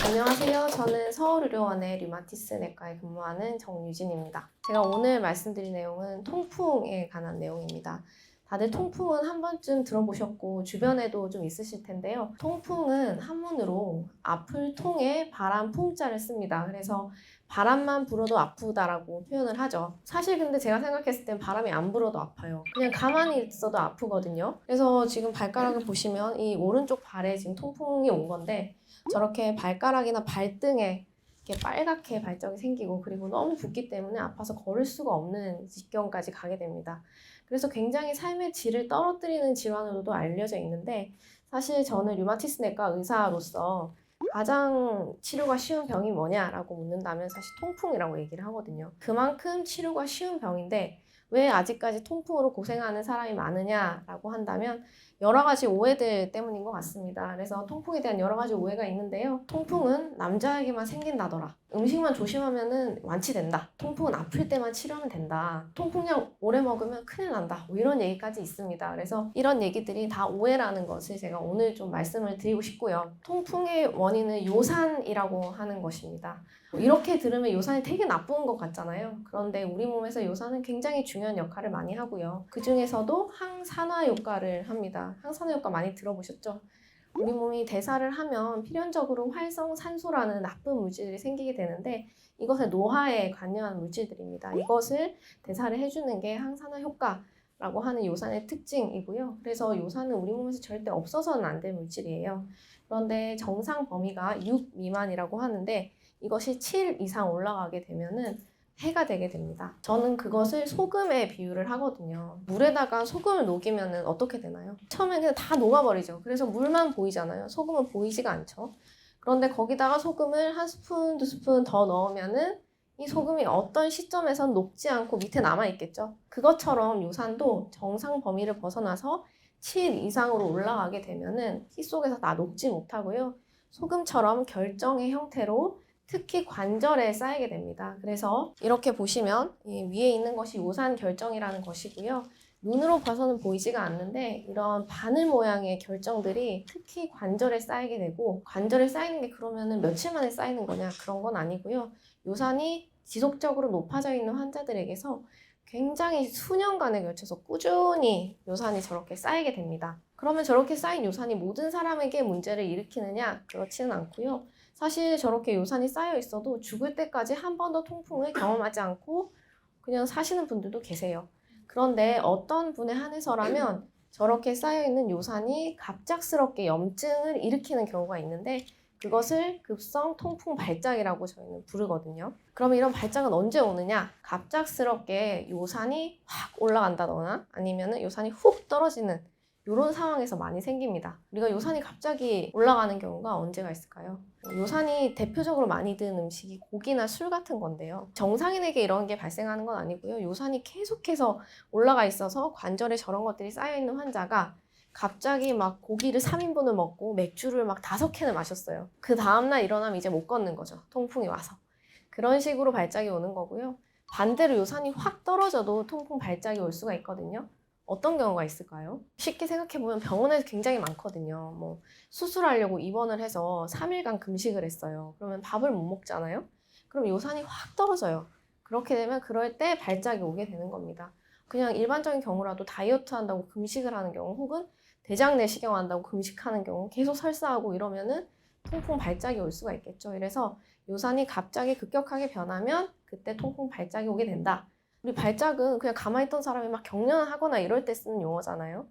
안녕하세요. 저는 서울의료원의 류마티스 내과에 근무하는 정유진입니다. 제가 오늘 말씀드릴 내용은 통풍에 관한 내용입니다. 다들 통풍은 한 번쯤 들어보셨고 주변에도 좀 있으실 텐데요. 통풍은 한문으로 아플 통에 바람 풍자를 씁니다. 그래서 바람만 불어도 아프다라고 표현을 하죠. 사실 근데 제가 생각했을 땐 바람이 안 불어도 아파요. 그냥 가만히 있어도 아프거든요. 그래서 지금 발가락을 보시면 이 오른쪽 발에 지금 통풍이 온 건데 저렇게 발가락이나 발등에 이렇게 빨갛게 발적이 생기고 그리고 너무 붓기 때문에 아파서 걸을 수가 없는 지경까지 가게 됩니다. 그래서 굉장히 삶의 질을 떨어뜨리는 질환으로도 알려져 있는데 사실 저는 류마티스 내과 의사로서 가장 치료가 쉬운 병이 뭐냐라고 묻는다면 사실 통풍이라고 얘기를 하거든요. 그만큼 치료가 쉬운 병인데 왜 아직까지 통풍으로 고생하는 사람이 많으냐라고 한다면 여러 가지 오해들 때문인 것 같습니다. 그래서 통풍에 대한 여러 가지 오해가 있는데요. 통풍은 남자에게만 생긴다더라. 음식만 조심하면 완치된다. 통풍은 아플 때만 치료하면 된다. 통풍약 오래 먹으면 큰일 난다. 뭐 이런 얘기까지 있습니다. 그래서 이런 얘기들이 다 오해라는 것을 제가 오늘 좀 말씀을 드리고 싶고요. 통풍의 원인은 요산이라고 하는 것입니다. 이렇게 들으면 요산이 되게 나쁜 것 같잖아요. 그런데 우리 몸에서 요산은 굉장히 중요한 역할을 많이 하고요. 그 중에서도 항산화 효과를 합니다. 항산화 효과 많이 들어보셨죠? 우리 몸이 대사를 하면 필연적으로 활성산소라는 나쁜 물질들이 생기게 되는데 이것은 노화에 관여한 물질들입니다. 이것을 대사를 해주는 게 항산화 효과라고 하는 요산의 특징이고요. 그래서 요산은 우리 몸에서 절대 없어서는 안 될 물질이에요. 그런데 정상 범위가 6 미만이라고 하는데 이것이 7 이상 올라가게 되면은 해가 되게 됩니다. 저는 그것을 소금에 비유를 하거든요. 물에다가 소금을 녹이면 어떻게 되나요? 처음에 그냥 다 녹아버리죠. 그래서 물만 보이잖아요. 소금은 보이지가 않죠. 그런데 거기다가 소금을 한 스푼, 두 스푼 더 넣으면은 이 소금이 어떤 시점에선 녹지 않고 밑에 남아있겠죠. 그것처럼 요산도 정상 범위를 벗어나서 7 이상으로 올라가게 되면은 피 속에서 다 녹지 못하고요. 소금처럼 결정의 형태로 특히 관절에 쌓이게 됩니다. 그래서 이렇게 보시면 위에 있는 것이 요산 결정이라는 것이고요. 눈으로 봐서는 보이지가 않는데 이런 바늘 모양의 결정들이 특히 관절에 쌓이게 되고 관절에 쌓이는 게 그러면은 며칠 만에 쌓이는 거냐 그런 건 아니고요. 요산이 지속적으로 높아져 있는 환자들에게서 굉장히 수년간에 걸쳐서 꾸준히 요산이 저렇게 쌓이게 됩니다. 그러면 저렇게 쌓인 요산이 모든 사람에게 문제를 일으키느냐? 그렇지는 않고요. 사실 저렇게 요산이 쌓여 있어도 죽을 때까지 한 번도 통풍을 경험하지 않고 그냥 사시는 분들도 계세요. 그런데 어떤 분에 한해서라면 저렇게 쌓여있는 요산이 갑작스럽게 염증을 일으키는 경우가 있는데 그것을 급성 통풍 발작이라고 저희는 부르거든요. 그러면 이런 발작은 언제 오느냐? 갑작스럽게 요산이 확 올라간다거나 아니면 요산이 훅 떨어지는 이런 상황에서 많이 생깁니다. 우리가 요산이 갑자기 올라가는 경우가 언제가 있을까요? 요산이 대표적으로 많이 드는 음식이 고기나 술 같은 건데요. 정상인에게 이런 게 발생하는 건 아니고요. 요산이 계속해서 올라가 있어서 관절에 저런 것들이 쌓여있는 환자가 갑자기 막 고기를 3인분을 먹고 맥주를 막 5캔을 마셨어요. 그 다음날 일어나면 이제 못 걷는 거죠. 통풍이 와서. 그런 식으로 발작이 오는 거고요. 반대로 요산이 확 떨어져도 통풍 발작이 올 수가 있거든요. 어떤 경우가 있을까요? 쉽게 생각해보면 병원에서 굉장히 많거든요. 뭐 수술하려고 입원을 해서 3일간 금식을 했어요. 그러면 밥을 못 먹잖아요. 그럼 요산이 확 떨어져요. 그렇게 되면 그럴 때 발작이 오게 되는 겁니다. 그냥 일반적인 경우라도 다이어트 한다고 금식을 하는 경우 혹은 대장 내시경 한다고 금식하는 경우 계속 설사하고 이러면은 통풍 발작이 올 수가 있겠죠. 그래서 요산이 갑자기 급격하게 변하면 그때 통풍 발작이 오게 된다. 우리 발작은 그냥 가만히 있던 사람이 막 경련하거나 이럴 때 쓰는 용어잖아요.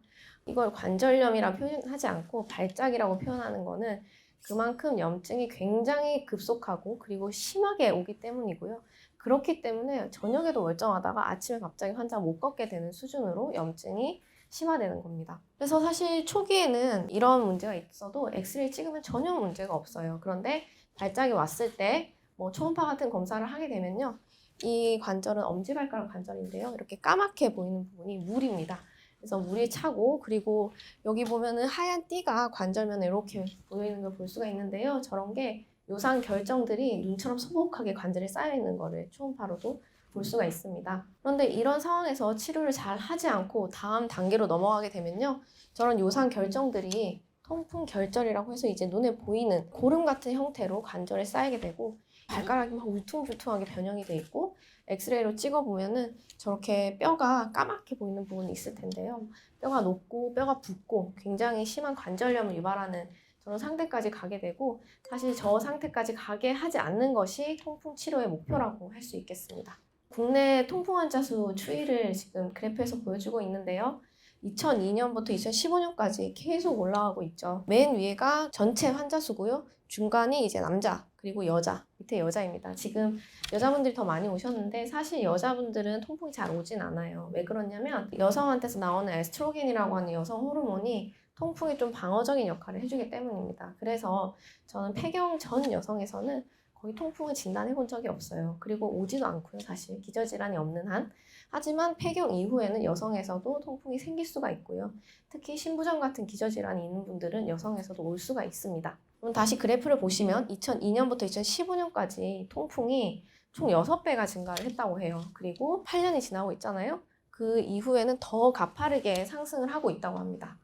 이걸 관절염이라 표현하지 않고 발작이라고 표현하는 거는 그만큼 염증이 굉장히 급속하고 그리고 심하게 오기 때문이고요. 그렇기 때문에 저녁에도 멀쩡하다가 아침에 갑자기 환자가 못 걷게 되는 수준으로 염증이 심화되는 겁니다. 그래서 사실 초기에는 이런 문제가 있어도 엑스레이 찍으면 전혀 문제가 없어요. 그런데 발작이 왔을 때 뭐 초음파 같은 검사를 하게 되면요. 이 관절은 엄지발가락 관절인데요. 이렇게 까맣게 보이는 부분이 물입니다. 그래서 물이 차고 그리고 여기 보면은 하얀 띠가 관절면에 이렇게 보이는 걸 볼 수가 있는데요. 저런 게 요산 결정들이 눈처럼 소복하게 관절에 쌓여 있는 거를 초음파로도 볼 수가 있습니다. 그런데 이런 상황에서 치료를 잘 하지 않고 다음 단계로 넘어가게 되면요. 저런 요산 결정들이 통풍 결절이라고 해서 이제 눈에 보이는 고름 같은 형태로 관절에 쌓이게 되고 발가락이 막 울퉁불퉁하게 변형이 돼 있고 엑스레이로 찍어보면은 저렇게 뼈가 까맣게 보이는 부분이 있을 텐데요. 뼈가 녹고 뼈가 붓고 굉장히 심한 관절염을 유발하는 저런 상태까지 가게 되고 사실 저 상태까지 가게 하지 않는 것이 통풍 치료의 목표라고 할 수 있겠습니다. 국내 통풍 환자 수 추이를 지금 그래프에서 보여주고 있는데요. 2002년부터 2015년까지 계속 올라가고 있죠. 맨 위에가 전체 환자 수고요. 중간이 이제 남자, 그리고 여자, 밑에 여자입니다. 지금 여자분들이 더 많이 오셨는데 사실 여자분들은 통풍이 잘 오진 않아요. 왜 그러냐면 여성한테서 나오는 에스트로겐이라고 하는 여성 호르몬이 통풍에 좀 방어적인 역할을 해주기 때문입니다. 그래서 저는 폐경 전 여성에서는 거의 통풍을 진단해 본 적이 없어요. 그리고 오지도 않고요, 사실. 기저질환이 없는 한. 하지만 폐경 이후에는 여성에서도 통풍이 생길 수가 있고요. 특히 신부전 같은 기저질환이 있는 분들은 여성에서도 올 수가 있습니다. 그럼 다시 그래프를 보시면 2002년부터 2015년까지 통풍이 총 6배가 증가를 했다고 해요. 그리고 8년이 지나고 있잖아요. 그 이후에는 더 가파르게 상승을 하고 있다고 합니다.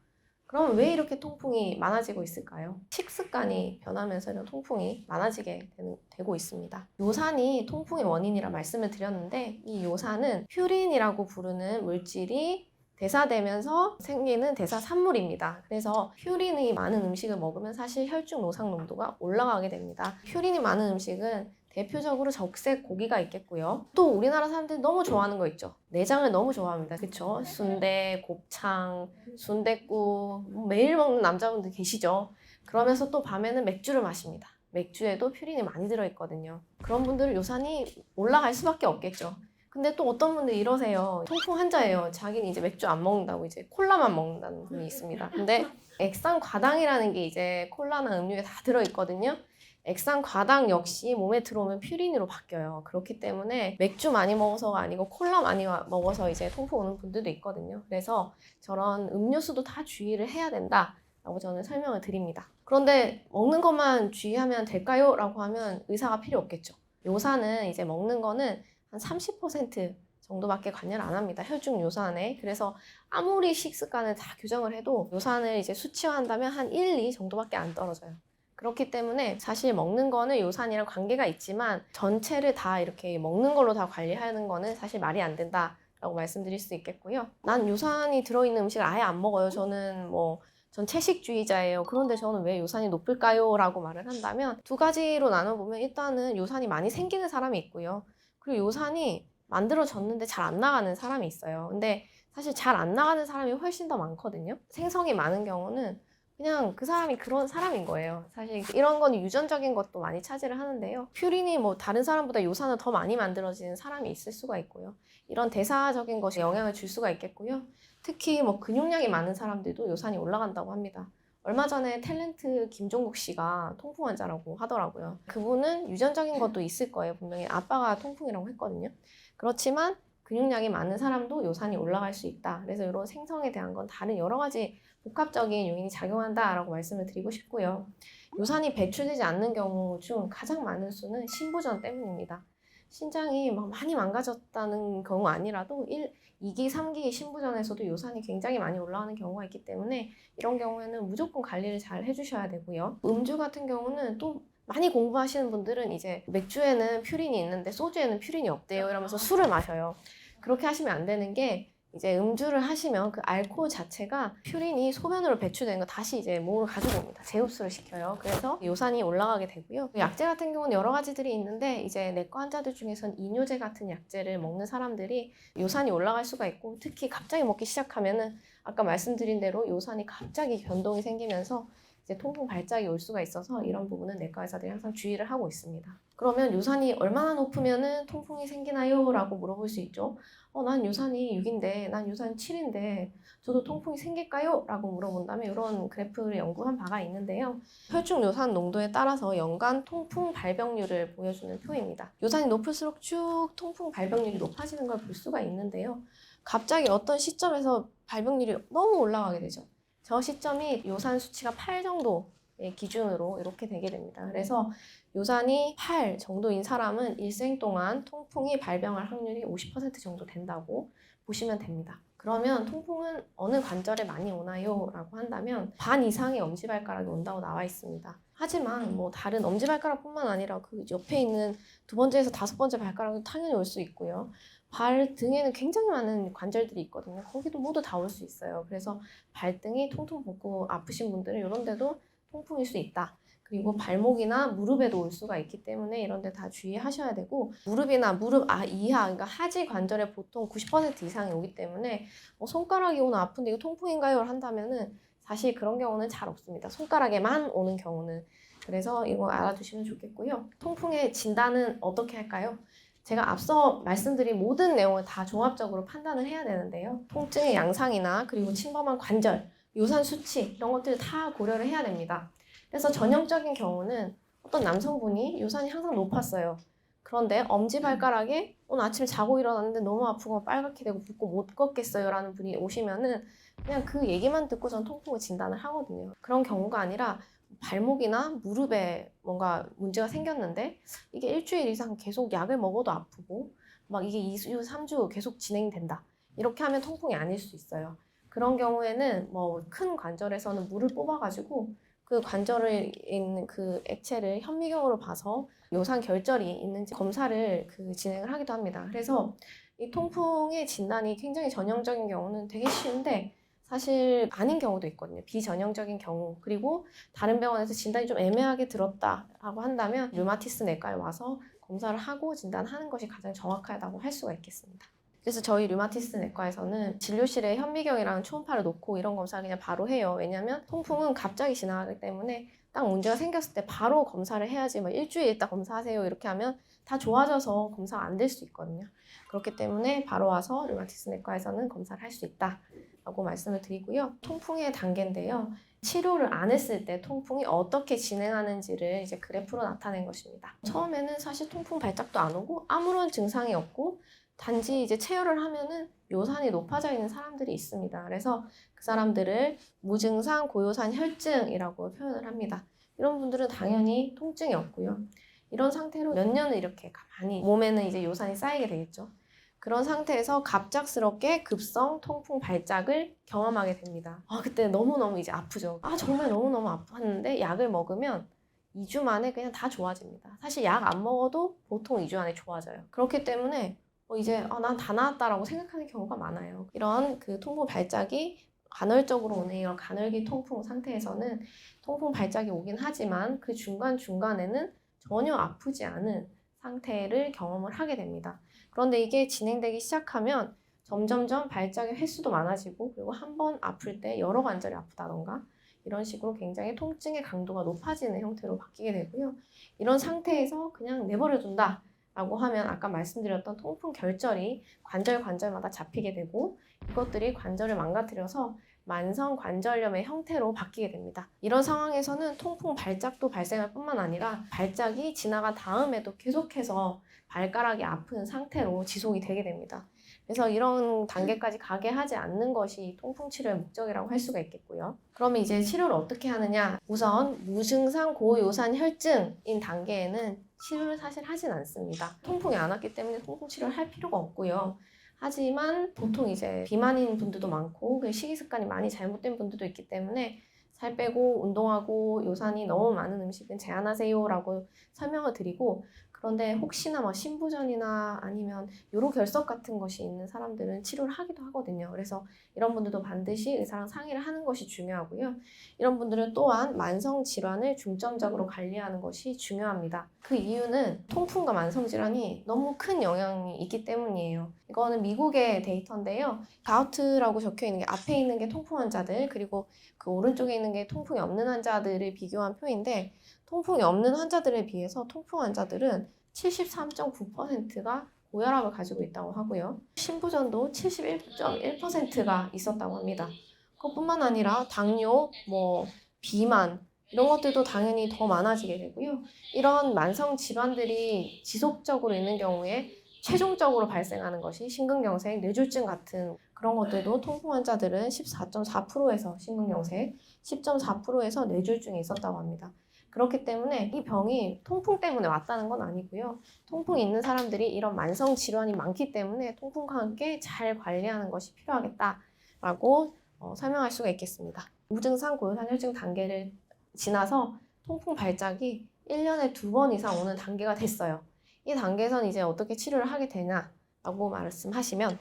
그럼 왜 이렇게 통풍이 많아지고 있을까요? 식습관이 변하면서 이런 통풍이 많아지게 되고 있습니다. 요산이 통풍의 원인이라 말씀을 드렸는데 이 요산은 퓨린이라고 부르는 물질이 대사되면서 생기는 대사산물입니다. 그래서 퓨린이 많은 음식을 먹으면 사실 혈중 노상 농도가 올라가게 됩니다. 퓨린이 많은 음식은 대표적으로 적색 고기가 있겠고요. 또 우리나라 사람들이 너무 좋아하는 거 있죠. 내장을 너무 좋아합니다. 그쵸? 순대, 곱창, 순댓국 매일 먹는 남자분들 계시죠? 그러면서 또 밤에는 맥주를 마십니다. 맥주에도 퓨린이 많이 들어있거든요. 그런 분들은 요산이 올라갈 수밖에 없겠죠. 근데 또 어떤 분들 이러세요. 통풍 환자예요. 자기는 이제 맥주 안 먹는다고 이제 콜라만 먹는다는 분이 있습니다. 근데 액상과당이라는 게 이제 콜라나 음료에 다 들어있거든요. 액상과당 역시 몸에 들어오면 퓨린으로 바뀌어요. 그렇기 때문에 맥주 많이 먹어서가 아니고 콜라 많이 먹어서 이제 통풍 오는 분들도 있거든요. 그래서 저런 음료수도 다 주의를 해야 된다라고 저는 설명을 드립니다. 그런데 먹는 것만 주의하면 될까요? 라고 하면 의사가 필요 없겠죠. 요산은 이제 먹는 거는 한 30% 정도밖에 관여를 안 합니다. 혈중 요산에. 그래서 아무리 식습관을 다 교정을 해도 요산을 이제 수치화한다면 한 1, 2 정도밖에 안 떨어져요. 그렇기 때문에 사실 먹는 거는 요산이랑 관계가 있지만 전체를 다 이렇게 먹는 걸로 다 관리하는 거는 사실 말이 안 된다라고 말씀드릴 수 있겠고요. 난 요산이 들어있는 음식을 아예 안 먹어요. 전 채식주의자예요. 그런데 저는 왜 요산이 높을까요? 라고 말을 한다면 두 가지로 나눠보면 일단은 요산이 많이 생기는 사람이 있고요. 그리고 요산이 만들어졌는데 잘 안 나가는 사람이 있어요. 근데 사실 잘 안 나가는 사람이 훨씬 더 많거든요. 생성이 많은 경우는 그냥 그 사람이 그런 사람인 거예요. 사실 이런 건 유전적인 것도 많이 차지를 하는데요. 퓨린이 뭐 다른 사람보다 요산을 더 많이 만들어지는 사람이 있을 수가 있고요. 이런 대사적인 것이 영향을 줄 수가 있겠고요. 특히 뭐 근육량이 많은 사람들도 요산이 올라간다고 합니다. 얼마 전에 탤런트 김종국 씨가 통풍 환자라고 하더라고요. 그분은 유전적인 것도 있을 거예요. 분명히 아빠가 통풍이라고 했거든요. 그렇지만 근육량이 많은 사람도 요산이 올라갈 수 있다. 그래서 이런 생성에 대한 건 다른 여러 가지 복합적인 요인이 작용한다라고 말씀을 드리고 싶고요. 요산이 배출되지 않는 경우 중 가장 많은 수는 신부전 때문입니다. 신장이 막 많이 망가졌다는 경우 아니라도 2기, 3기 신부전에서도 요산이 굉장히 많이 올라가는 경우가 있기 때문에 이런 경우에는 무조건 관리를 잘 해주셔야 되고요. 음주 같은 경우는 또 많이 공부하시는 분들은 이제 맥주에는 퓨린이 있는데 소주에는 퓨린이 없대요 이러면서 술을 마셔요. 그렇게 하시면 안 되는 게 이제 음주를 하시면 그 알코올 자체가 퓨린이 소변으로 배출되는 거 다시 이제 몸으로 가지고 옵니다. 재흡수를 시켜요. 그래서 요산이 올라가게 되고요. 약제 같은 경우는 여러 가지들이 있는데 이제 내과 환자들 중에서는 이뇨제 같은 약제를 먹는 사람들이 요산이 올라갈 수가 있고 특히 갑자기 먹기 시작하면은 아까 말씀드린 대로 요산이 갑자기 변동이 생기면서 이제 통풍 발작이 올 수가 있어서 이런 부분은 내과 의사들이 항상 주의를 하고 있습니다. 그러면 요산이 얼마나 높으면은 통풍이 생기나요? 라고 물어볼 수 있죠. 난 요산이 6인데, 난 요산이 7인데 저도 통풍이 생길까요? 라고 물어본다면 이런 그래프를 연구한 바가 있는데요. 혈중 요산 농도에 따라서 연간 통풍 발병률을 보여주는 표입니다. 요산이 높을수록 쭉 통풍 발병률이 높아지는 걸 볼 수가 있는데요. 갑자기 어떤 시점에서 발병률이 너무 올라가게 되죠. 저 시점이 요산 수치가 8 정도의 기준으로 이렇게 되게 됩니다. 그래서 요산이 8 정도인 사람은 일생 동안 통풍이 발병할 확률이 50% 정도 된다고 보시면 됩니다. 그러면 통풍은 어느 관절에 많이 오나요? 라고 한다면 반 이상의 엄지발가락이 온다고 나와 있습니다. 하지만 뭐 다른 엄지발가락뿐만 아니라 그 옆에 있는 두 번째에서 다섯 번째 발가락도 당연히 올 수 있고요. 발등에는 굉장히 많은 관절들이 있거든요. 거기도 모두 다 올 수 있어요. 그래서 발등이 통통 붓고 아프신 분들은 이런 데도 통풍일 수 있다. 그리고 발목이나 무릎에도 올 수가 있기 때문에 이런 데 다 주의하셔야 되고, 무릎이나 무릎 이하, 그러니까 하지 관절에 보통 90% 이상이 오기 때문에 손가락이 오늘 아픈데 이거 통풍인가요? 한다면은 사실 그런 경우는 잘 없습니다. 손가락에만 오는 경우는. 그래서 이거 알아두시면 좋겠고요. 통풍의 진단은 어떻게 할까요? 제가 앞서 말씀드린 모든 내용을 다 종합적으로 판단을 해야 되는데요. 통증의 양상이나 그리고 침범한 관절, 요산 수치 이런 것들 다 고려를 해야 됩니다. 그래서 전형적인 경우는 어떤 남성분이 요산이 항상 높았어요. 그런데 엄지발가락에 오늘 아침에 자고 일어났는데 너무 아프고 빨갛게 되고 붓고 못 걷겠어요 라는 분이 오시면은 그냥 그 얘기만 듣고 전 통풍을 진단을 하거든요. 그런 경우가 아니라 발목이나 무릎에 뭔가 문제가 생겼는데 이게 일주일 이상 계속 약을 먹어도 아프고 막 이게 2주, 3주 계속 진행된다. 이렇게 하면 통풍이 아닐 수 있어요. 그런 경우에는 뭐 큰 관절에서는 물을 뽑아가지고 그 관절에 있는 그 액체를 현미경으로 봐서 요산 결절이 있는지 검사를 진행을 하기도 합니다. 그래서 이 통풍의 진단이 굉장히 전형적인 경우는 되게 쉬운데 사실 아닌 경우도 있거든요. 비전형적인 경우. 그리고 다른 병원에서 진단이 좀 애매하게 들었다라고 한다면 류마티스 내과에 와서 검사를 하고 진단하는 것이 가장 정확하다고 할 수가 있겠습니다. 그래서 저희 류마티스 내과에서는 진료실에 현미경이랑 초음파를 놓고 이런 검사를 그냥 바로 해요. 왜냐하면 통풍은 갑자기 지나가기 때문에 딱 문제가 생겼을 때 바로 검사를 해야지 뭐 일주일 있다 검사하세요 이렇게 하면 다 좋아져서 검사가 안 될 수 있거든요. 그렇기 때문에 바로 와서 류마티스 내과에서는 검사를 할 수 있다라고 말씀을 드리고요. 통풍의 단계인데요. 치료를 안 했을 때 통풍이 어떻게 진행하는지를 이제 그래프로 나타낸 것입니다. 처음에는 사실 통풍 발작도 안 오고 아무런 증상이 없고 단지 이제 체열을 하면은 요산이 높아져 있는 사람들이 있습니다. 그래서 그 사람들을 무증상 고요산 혈증이라고 표현을 합니다. 이런 분들은 당연히 통증이 없고요. 이런 상태로 몇 년을 이렇게 가만히 몸에는 이제 요산이 쌓이게 되겠죠. 그런 상태에서 갑작스럽게 급성 통풍 발작을 경험하게 됩니다. 그때 너무너무 이제 아프죠. 정말 너무너무 아팠는데 약을 먹으면 2주 만에 그냥 다 좋아집니다. 사실 약 안 먹어도 보통 2주 안에 좋아져요. 그렇기 때문에 이제 난 다 나았다라고 생각하는 경우가 많아요. 이런 그 통풍 발작이 간헐적으로 오는 이런 간헐기 통풍 상태에서는 통풍 발작이 오긴 하지만 그 중간중간에는 전혀 아프지 않은 상태를 경험을 하게 됩니다. 그런데 이게 진행되기 시작하면 점점점 발작의 횟수도 많아지고 그리고 한 번 아플 때 여러 관절이 아프다던가 이런 식으로 굉장히 통증의 강도가 높아지는 형태로 바뀌게 되고요. 이런 상태에서 그냥 내버려둔다 라고 하면 아까 말씀드렸던 통풍 결절이 관절마다 잡히게 되고 이것들이 관절을 망가뜨려서 만성 관절염의 형태로 바뀌게 됩니다. 이런 상황에서는 통풍 발작도 발생할 뿐만 아니라 발작이 지나간 다음에도 계속해서 발가락이 아픈 상태로 지속이 되게 됩니다. 그래서 이런 단계까지 가게 하지 않는 것이 통풍 치료의 목적이라고 할 수가 있겠고요. 그러면 이제 치료를 어떻게 하느냐? 우선 무증상 고요산 혈증인 단계에는 치료를 사실 하진 않습니다. 통풍이 안 왔기 때문에 통풍 치료를 할 필요가 없고요. 하지만 보통 이제 비만인 분들도 많고 식이 습관이 많이 잘못된 분들도 있기 때문에 살 빼고 운동하고 요산이 너무 많은 음식은 제한하세요 라고 설명을 드리고, 그런데 혹시나 신부전이나 아니면 요로결석 같은 것이 있는 사람들은 치료를 하기도 하거든요. 그래서 이런 분들도 반드시 의사랑 상의를 하는 것이 중요하고요. 이런 분들은 또한 만성 질환을 중점적으로 관리하는 것이 중요합니다. 그 이유는 통풍과 만성 질환이 너무 큰 영향이 있기 때문이에요. 이거는 미국의 데이터인데요. 가우트라고 적혀 있는 게 앞에 있는 게 통풍 환자들, 그리고 그 오른쪽에 있는 게 통풍이 없는 환자들을 비교한 표인데, 통풍이 없는 환자들에 비해서 통풍 환자들은 73.9%가 고혈압을 가지고 있다고 하고요. 신부전도 71.1%가 있었다고 합니다. 그것뿐만 아니라 당뇨, 비만 이런 것들도 당연히 더 많아지게 되고요. 이런 만성 질환들이 지속적으로 있는 경우에 최종적으로 발생하는 것이 심근경색, 뇌졸중 같은 그런 것들도 통풍 환자들은 14.4%에서 심근경색, 10.4%에서 뇌졸중이 있었다고 합니다. 그렇기 때문에 이 병이 통풍 때문에 왔다는 건 아니고요. 통풍이 있는 사람들이 이런 만성 질환이 많기 때문에 통풍과 함께 잘 관리하는 것이 필요하겠다라고 설명할 수가 있겠습니다. 무증상 고요산혈증 단계를 지나서 통풍 발작이 1년에 2번 이상 오는 단계가 됐어요. 이 단계에서는 이제 어떻게 치료를 하게 되냐라고 말씀하시면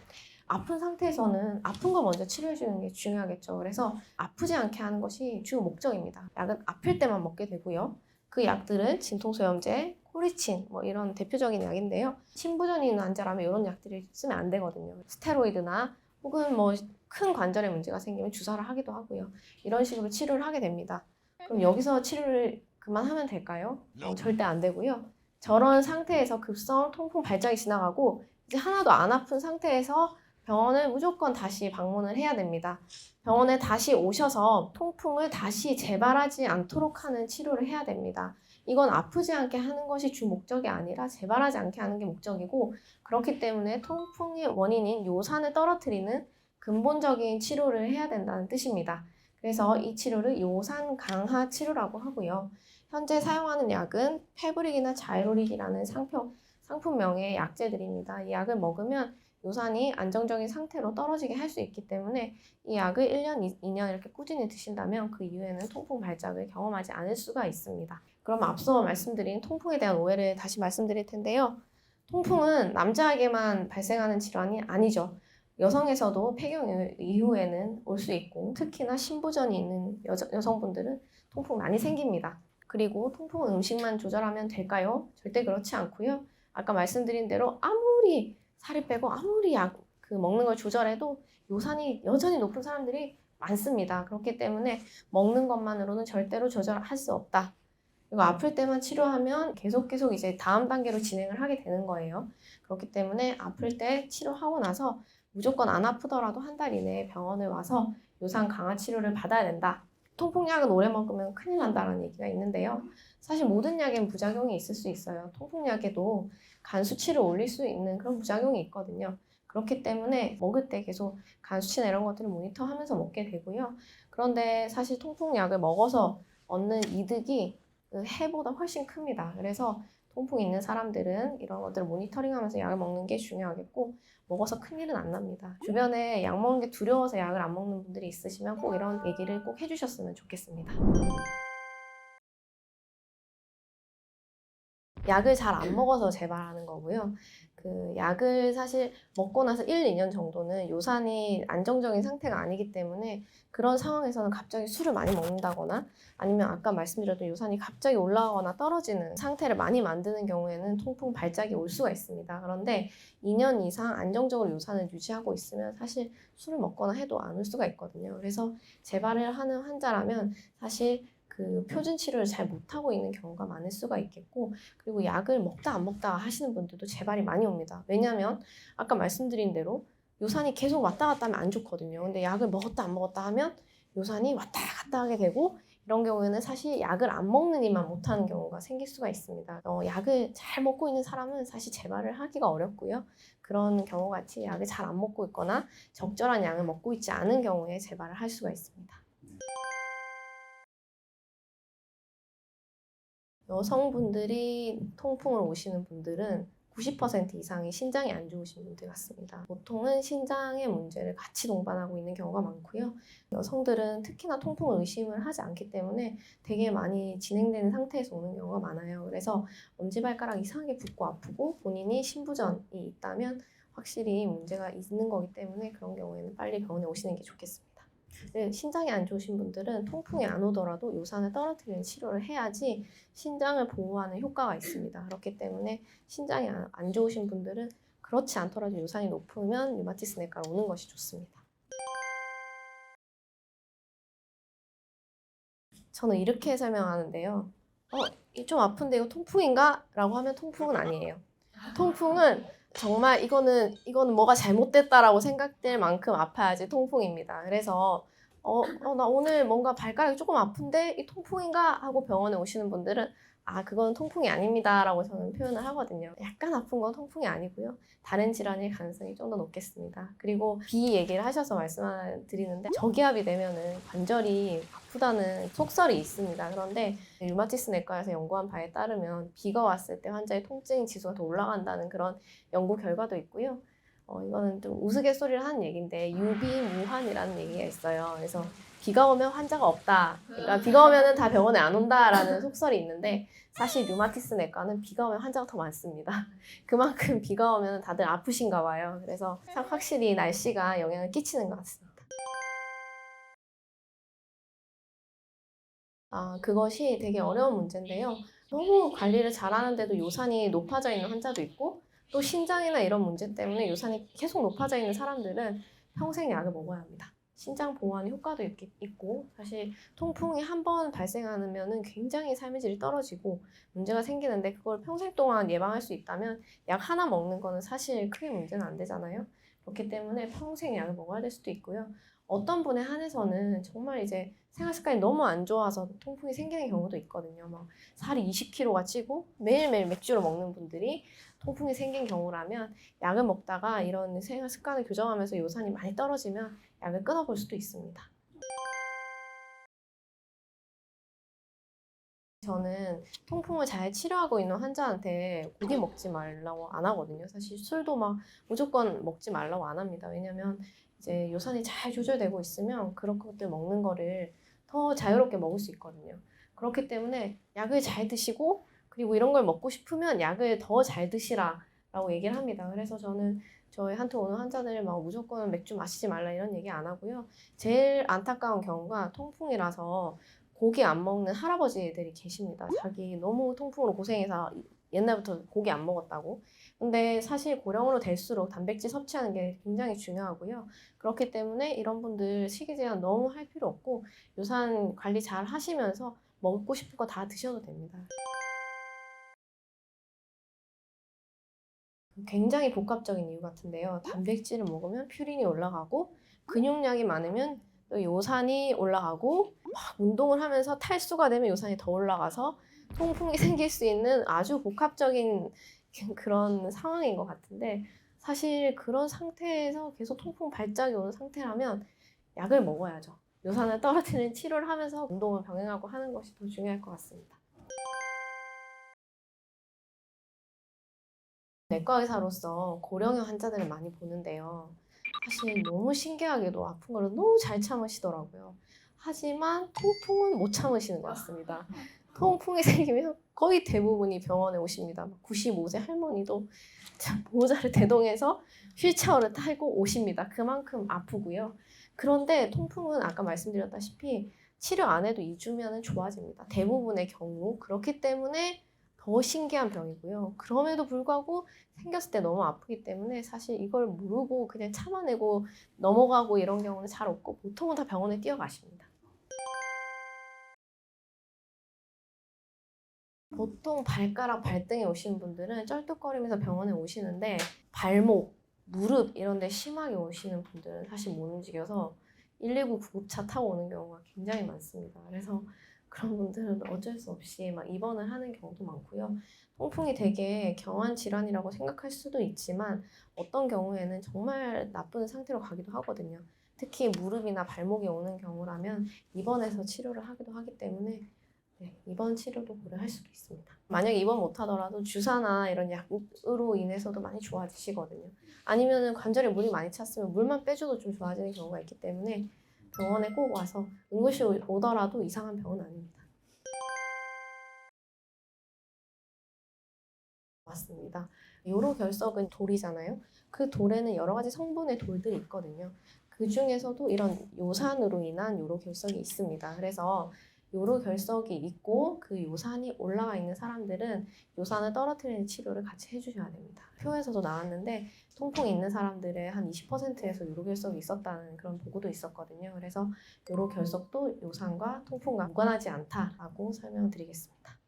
아픈 상태에서는 아픈 거 먼저 치료해 주는 게 중요하겠죠. 그래서 아프지 않게 하는 것이 주 목적입니다. 약은 아플 때만 먹게 되고요. 그 약들은 진통소염제, 코리친 뭐 이런 대표적인 약인데요. 침부전이 있는 환자라면 이런 약들을 쓰면 안 되거든요. 스테로이드나 혹은 뭐 큰 관절에 문제가 생기면 주사를 하기도 하고요. 이런 식으로 치료를 하게 됩니다. 그럼 여기서 치료를 그만하면 될까요? 절대 안 되고요. 저런 상태에서 급성 통풍 발작이 지나가고 이제 하나도 안 아픈 상태에서 병원을 무조건 다시 방문을 해야 됩니다. 병원에 다시 오셔서 통풍을 다시 재발하지 않도록 하는 치료를 해야 됩니다. 이건 아프지 않게 하는 것이 주 목적이 아니라 재발하지 않게 하는 게 목적이고, 그렇기 때문에 통풍의 원인인 요산을 떨어뜨리는 근본적인 치료를 해야 된다는 뜻입니다. 그래서 이 치료를 요산 강화 치료라고 하고요. 현재 사용하는 약은 페브릭이나 자이로릭이라는 상품명의 약제들입니다. 이 약을 먹으면 요산이 안정적인 상태로 떨어지게 할 수 있기 때문에 이 약을 1년, 2년 이렇게 꾸준히 드신다면 그 이후에는 통풍 발작을 경험하지 않을 수가 있습니다. 그럼 앞서 말씀드린 통풍에 대한 오해를 다시 말씀드릴 텐데요. 통풍은 남자에게만 발생하는 질환이 아니죠. 여성에서도 폐경 이후에는 올 수 있고, 특히나 신부전이 있는 여성분들은 통풍 많이 생깁니다. 그리고 통풍은 음식만 조절하면 될까요? 절대 그렇지 않고요. 아까 말씀드린 대로 아무리 살이 빼고 아무리 먹는 걸 조절해도 요산이 여전히 높은 사람들이 많습니다. 그렇기 때문에 먹는 것만으로는 절대로 조절할 수 없다. 그리고 아플 때만 치료하면 계속 이제 다음 단계로 진행을 하게 되는 거예요. 그렇기 때문에 아플 때 치료하고 나서 무조건 안 아프더라도 한 달 이내에 병원을 와서 요산 강화 치료를 받아야 된다. 통풍약은 오래 먹으면 큰일 난다는 얘기가 있는데요. 사실 모든 약엔 부작용이 있을 수 있어요. 통풍약에도 간 수치를 올릴 수 있는 그런 부작용이 있거든요. 그렇기 때문에 먹을 때 계속 간 수치나 이런 것들을 모니터하면서 먹게 되고요. 그런데 사실 통풍약을 먹어서 얻는 이득이 그 해보다 훨씬 큽니다. 그래서 통풍 있는 사람들은 이런 것들을 모니터링하면서 약을 먹는 게 중요하겠고, 먹어서 큰일은 안 납니다. 주변에 약 먹는 게 두려워서 약을 안 먹는 분들이 있으시면 꼭 이런 얘기를 꼭 해주셨으면 좋겠습니다. 약을 잘 안 먹어서 재발하는 거고요. 그 약을 사실 먹고 나서 1, 2년 정도는 요산이 안정적인 상태가 아니기 때문에 그런 상황에서는 갑자기 술을 많이 먹는다거나 아니면 아까 말씀드렸던 요산이 갑자기 올라가거나 떨어지는 상태를 많이 만드는 경우에는 통풍 발작이 올 수가 있습니다. 그런데 2년 이상 안정적으로 요산을 유지하고 있으면 사실 술을 먹거나 해도 안 올 수가 있거든요. 그래서 재발을 하는 환자라면 사실 그 표준 치료를 잘 못하고 있는 경우가 많을 수가 있겠고, 그리고 약을 먹다 안 먹다 하시는 분들도 재발이 많이 옵니다. 왜냐하면 아까 말씀드린 대로 요산이 계속 왔다 갔다 하면 안 좋거든요. 근데 약을 먹었다 안 먹었다 하면 요산이 왔다 갔다 하게 되고, 이런 경우에는 사실 약을 안 먹는 이만 못하는 경우가 생길 수가 있습니다. 약을 잘 먹고 있는 사람은 사실 재발을 하기가 어렵고요. 그런 경우 같이 약을 잘 안 먹고 있거나 적절한 양을 먹고 있지 않은 경우에 재발을 할 수가 있습니다. 여성분들이 통풍을 오시는 분들은 90% 이상이 신장이 안 좋으신 분들 같습니다. 보통은 신장의 문제를 같이 동반하고 있는 경우가 많고요. 여성들은 특히나 통풍을 의심을 하지 않기 때문에 되게 많이 진행되는 상태에서 오는 경우가 많아요. 그래서 엄지발가락 이상하게 붓고 아프고 본인이 신부전이 있다면 확실히 문제가 있는 거기 때문에 그런 경우에는 빨리 병원에 오시는 게 좋겠습니다. 신장이 안 좋으신 분들은 통풍이 안 오더라도 요산을 떨어뜨리는 치료를 해야지 신장을 보호하는 효과가 있습니다. 그렇기 때문에 신장이 안 좋으신 분들은 그렇지 않더라도 요산이 높으면 류마티스 내과로 오는 것이 좋습니다. 저는 이렇게 설명하는데요. 좀 아픈데 이거 통풍인가? 라고 하면 통풍은 아니에요. 통풍은 정말 이거는 뭐가 잘못됐다라고 생각될 만큼 아파야지 통풍입니다. 그래서 나 오늘 뭔가 발가락이 조금 아픈데 이 통풍인가? 하고 병원에 오시는 분들은 그건 통풍이 아닙니다 라고 저는 표현을 하거든요. 약간 아픈 건 통풍이 아니고요. 다른 질환일 가능성이 좀 더 높겠습니다. 그리고 비 얘기를 하셔서 말씀드리는데 저기압이 되면은 관절이 아프다는 속설이 있습니다. 그런데 류마티스 내과에서 연구한 바에 따르면 비가 왔을 때 환자의 통증 지수가 더 올라간다는 그런 연구 결과도 있고요. 이거는 좀 우스갯소리를 하는 얘기인데 유비무환이라는 얘기가 있어요. 그래서 비가 오면 환자가 없다. 그러니까 비가 오면은 다 병원에 안 온다라는 속설이 있는데 사실 류마티스 내과는 비가 오면 환자가 더 많습니다. 그만큼 비가 오면 다들 아프신가 봐요. 그래서 참 확실히 날씨가 영향을 끼치는 것 같습니다. 그것이 되게 어려운 문제인데요. 너무 관리를 잘하는데도 요산이 높아져 있는 환자도 있고 또 신장이나 이런 문제 때문에 요산이 계속 높아져 있는 사람들은 평생 약을 먹어야 합니다. 신장 보호하는 효과도 있고 사실 통풍이 한 번 발생하면 굉장히 삶의 질이 떨어지고 문제가 생기는데 그걸 평생 동안 예방할 수 있다면 약 하나 먹는 거는 사실 크게 문제는 안 되잖아요. 그렇기 때문에 평생 약을 먹어야 될 수도 있고요. 어떤 분에 한해서는 정말 이제 생활 습관이 너무 안 좋아서 통풍이 생기는 경우도 있거든요. 막 살이 20kg가 찌고 매일매일 맥주를 먹는 분들이 통풍이 생긴 경우라면 약을 먹다가 이런 생활 습관을 교정하면서 요산이 많이 떨어지면 약을 끊어볼 수도 있습니다. 저는 통풍을 잘 치료하고 있는 환자한테 고기 먹지 말라고 안 하거든요. 사실 술도 막 무조건 먹지 말라고 안 합니다. 왜냐면 이제 요산이 잘 조절되고 있으면 그런 것들 먹는 거를 더 자유롭게 먹을 수 있거든요. 그렇기 때문에 약을 잘 드시고 그리고 이런 걸 먹고 싶으면 약을 더 잘 드시라라고 얘기를 합니다. 그래서 저는 저희한테 오는 환자들 막 무조건 맥주 마시지 말라 이런 얘기 안 하고요. 제일 안타까운 경우가 통풍이라서 고기 안 먹는 할아버지들이 계십니다. 자기 너무 통풍으로 고생해서 옛날부터 고기 안 먹었다고. 근데 사실 고령으로 될수록 단백질 섭취하는 게 굉장히 중요하고요. 그렇기 때문에 이런 분들 식이 제한 너무 할 필요 없고 유산 관리 잘 하시면서 먹고 싶은 거 다 드셔도 됩니다. 굉장히 복합적인 이유 같은데요. 단백질을 먹으면 퓨린이 올라가고 근육량이 많으면 또 요산이 올라가고 막 운동을 하면서 탈수가 되면 요산이 더 올라가서 통풍이 생길 수 있는 아주 복합적인 그런 상황인 것 같은데 사실 그런 상태에서 계속 통풍 발작이 오는 상태라면 약을 먹어야죠. 요산을 떨어뜨리는 치료를 하면서 운동을 병행하고 하는 것이 더 중요할 것 같습니다. 내과 의사로서 고령의 환자들을 많이 보는데요. 사실 너무 신기하게도 아픈 거를 너무 잘 참으시더라고요. 하지만 통풍은 못 참으시는 것 같습니다. 통풍이 생기면 거의 대부분이 병원에 오십니다. 95세 할머니도 모자를 대동해서 휠체어를 타고 오십니다. 그만큼 아프고요. 그런데 통풍은 아까 말씀드렸다시피 치료 안 해도 2주면 좋아집니다. 대부분의 경우. 그렇기 때문에 더 신기한 병이고요. 그럼에도 불구하고 생겼을 때 너무 아프기 때문에 사실 이걸 모르고 그냥 참아내고 넘어가고 이런 경우는 잘 없고 보통은 다 병원에 뛰어가십니다. 보통 발가락 발등에 오시는 분들은 쩔뚝거리면서 병원에 오시는데 발목, 무릎 이런 데 심하게 오시는 분들은 사실 못 움직여서 119 구급차 타고 오는 경우가 굉장히 많습니다. 그래서 그런 분들은 어쩔 수 없이 막 입원을 하는 경우도 많고요. 통풍이 되게 경한 질환이라고 생각할 수도 있지만 어떤 경우에는 정말 나쁜 상태로 가기도 하거든요. 특히 무릎이나 발목에 오는 경우라면 입원해서 치료를 하기도 하기 때문에 네, 입원 치료도 고려할 수도 있습니다. 만약에 입원 못하더라도 주사나 이런 약으로 인해서도 많이 좋아지시거든요. 아니면은 관절에 물이 많이 찼으면 물만 빼줘도 좀 좋아지는 경우가 있기 때문에 병원에 꼭 와서 응급실 오더라도 이상한 병은 아닙니다. 맞습니다. 요로 결석은 돌이잖아요. 그 돌에는 여러 가지 성분의 돌들이 있거든요. 그 중에서도 이런 요산으로 인한 요로 결석이 있습니다. 그래서 요로 결석이 있고 그 요산이 올라가 있는 사람들은 요산을 떨어뜨리는 치료를 같이 해주셔야 됩니다. 표에서도 나왔는데 통풍이 있는 사람들의 한 20%에서 요로 결석이 있었다는 그런 보고도 있었거든요. 그래서 요로 결석도 요산과 통풍과 무관하지 않다라고 설명드리겠습니다.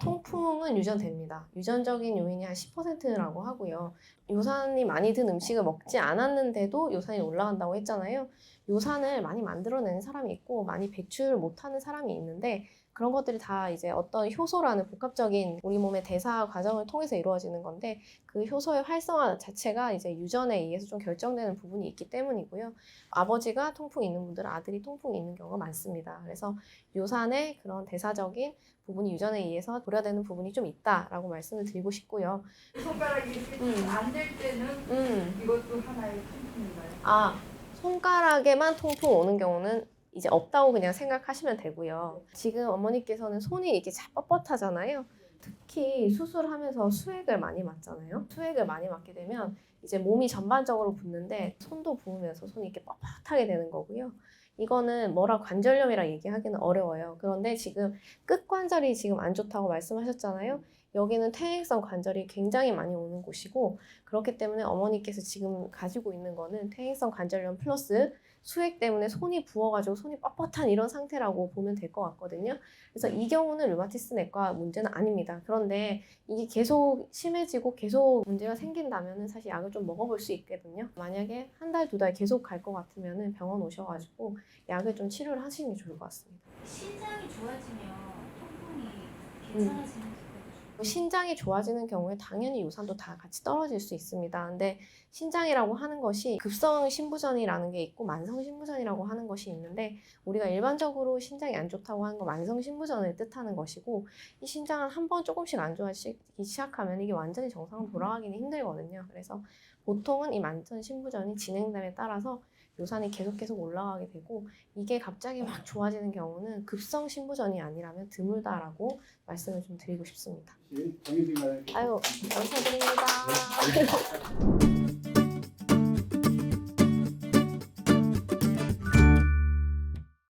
통풍은 유전됩니다. 유전적인 요인이 한 10%라고 하고요. 요산이 많이 든 음식을 먹지 않았는데도 요산이 올라간다고 했잖아요. 요산을 많이 만들어내는 사람이 있고 많이 배출을 못하는 사람이 있는데 그런 것들이 다 이제 어떤 효소라는 복합적인 우리 몸의 대사 과정을 통해서 이루어지는 건데 그 효소의 활성화 자체가 이제 유전에 의해서 좀 결정되는 부분이 있기 때문이고요. 아버지가 통풍이 있는 분들은 아들이 통풍이 있는 경우가 많습니다. 그래서 요산의 그런 대사적인 부분이 유전에 의해서 고려되는 부분이 좀 있다라고 말씀을 드리고 싶고요. 손가락이 이렇게 안 될 때는 이것도 하나의 통풍인가요? 아, 손가락에만 통풍 오는 경우는 이제 없다고 그냥 생각하시면 되고요. 지금 어머니께서는 손이 이렇게 뻣뻣하잖아요. 특히 수술하면서 수액을 많이 맞잖아요. 수액을 많이 맞게 되면 이제 몸이 전반적으로 붓는데 손도 부으면서 손이 이렇게 뻣뻣하게 되는 거고요. 이거는 뭐라 관절염이라 얘기하기는 어려워요. 그런데 지금 끝관절이 지금 안 좋다고 말씀하셨잖아요. 여기는 퇴행성 관절이 굉장히 많이 오는 곳이고 그렇기 때문에 어머니께서 지금 가지고 있는 거는 퇴행성 관절염 플러스 수액 때문에 손이 부어가지고 손이 뻣뻣한 이런 상태라고 보면 될 것 같거든요. 그래서 이 경우는 류마티스 내과 문제는 아닙니다. 그런데 이게 계속 심해지고 계속 문제가 생긴다면 사실 약을 좀 먹어볼 수 있거든요. 만약에 한 달, 두 달 계속 갈 것 같으면 병원 오셔가지고 약을 좀 치료를 하시는 게 좋을 것 같습니다. 신장이 좋아지면 통풍이 괜찮아지는 거죠. 신장이 좋아지는 경우에 당연히 요산도 다 같이 떨어질 수 있습니다. 근데 신장이라고 하는 것이 급성 신부전이라는 게 있고 만성 신부전이라고 하는 것이 있는데 우리가 일반적으로 신장이 안 좋다고 하는 건 만성 신부전을 뜻하는 것이고 이 신장은 한 번 조금씩 안 좋아지기 시작하면 이게 완전히 정상으로 돌아가기는 힘들거든요. 그래서 보통은 이 만성 신부전이 진행됨에 따라서 요산이 계속 올라가게 되고 이게 갑자기 막 좋아지는 경우는 급성 신부전이 아니라면 드물다라고 말씀을 좀 드리고 싶습니다. 정해진 거 아유, 감사드립니다.